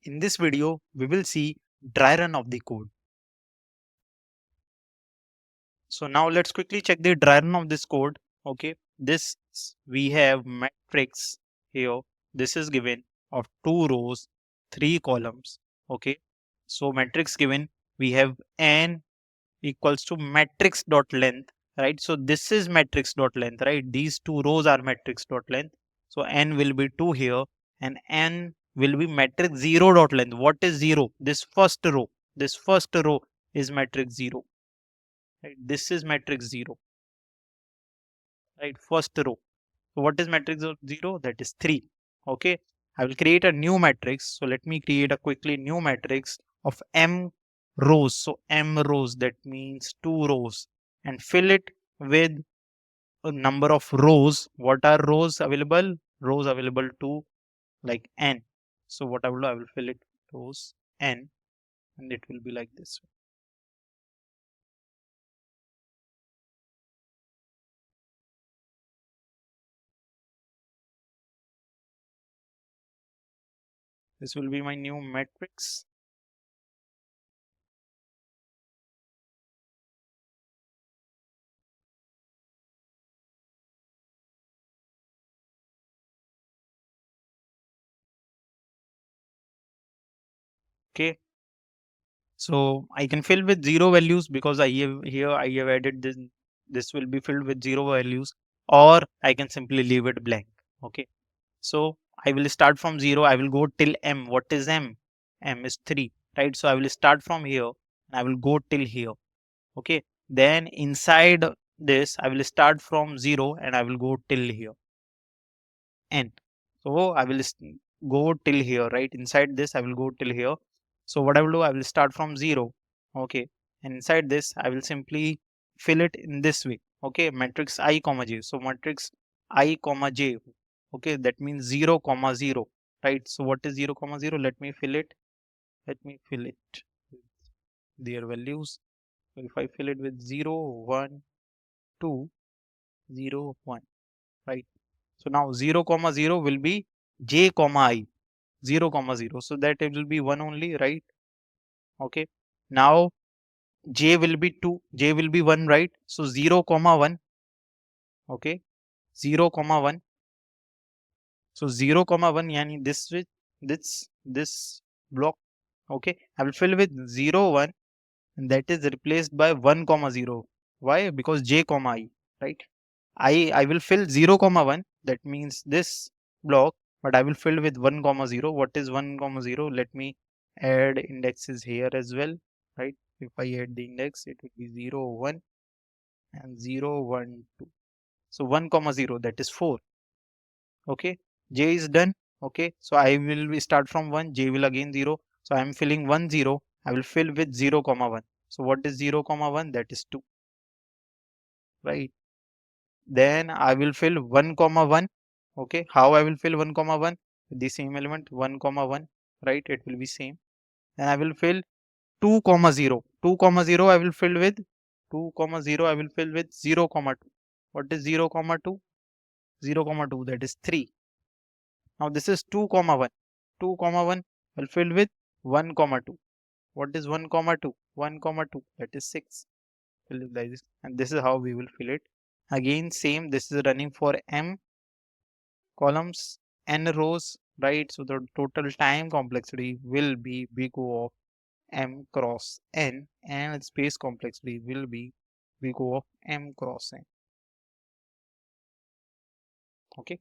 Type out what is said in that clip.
In this video, we will see dry run of the code. So now let's quickly check the dry run of this code. Okay, this we have matrix here. This is given of 2 rows, 3 columns. Okay, so matrix given, we have n equals to matrix dot length, right? So this is matrix dot length, right? These 2 rows are matrix dot length. So n will be 2 here and n will be matrix 0 dot length. What is 0? This first row. This first row is matrix 0. Right? This is matrix 0. Right? First row. So what is matrix of 0? That is 3. Okay. I will create a new matrix. So let me create a quickly new matrix of m rows. So m rows, that means 2 rows, and fill it with a number of rows. What are rows available? Rows available to like n. So what I will do, I will fill it rows n, and it will be like this. This will be my new matrix. Okay. So I can fill with 0 values because I have added this. This will be filled with 0 values, or I can simply leave it blank. Okay. So I will start from 0. I will go till m. What is m? M is 3, right? So I will start from here and I will go till here. Okay. Then inside this, I will start from 0 and I will go till here. N. So I will go till here, right? Inside this, I will go till here. So what I will do, I will start from 0. Okay. And inside this, I will simply fill it in this way. Okay. Matrix I comma j. So matrix I comma j. Okay. That means 0 comma 0. Right. So what is 0 comma 0? Let me fill it. Let me fill it with their values. So if I fill it with 0, 1, 2, 0, 1. Right. So now 0 comma 0 will be j comma I. 0 comma 0, so that it will be 1 only, right? Okay, now j will be 2, j will be 1, right? So 0 comma 1. Okay, 0 comma 1. So 0 comma 1 yani this block. Okay, I will fill with 0 1, and that is replaced by 1 comma 0. Why? Because j comma I, right? I will fill 0 comma 1, that means this block, but I will fill with 1 comma 0. What is 1 comma 0? Let me add indexes here as well, right? If I add the index, it will be 0 1 and 0 1 2. So 1 comma 0, that is 4. Okay, j is done. Okay, so I will start from 1, j will again 0. So I am filling 1 0. I will fill with 0 comma 1. So what is 0 comma 1? That is 2, right? Then I will fill 1 comma 1. Okay, how I will fill 1 comma 1? With the same element 1 comma 1, right? It will be same. And I will fill 2 comma 0. 2 comma 0 I will fill with 2 comma 0 I will fill with 0 comma 2. What is 0 comma 2? 0 comma 2, that is 3. Now this is 2 comma 1. 2 comma 1 will fill with 1 comma 2. What is 1 comma 2? 1 comma 2, that is 6. Fill it like this, and this is how we will fill it. Again same, this is running for m columns, n rows, right? So the total time complexity will be big O of m cross n, and space complexity will be big O of m cross n. Okay.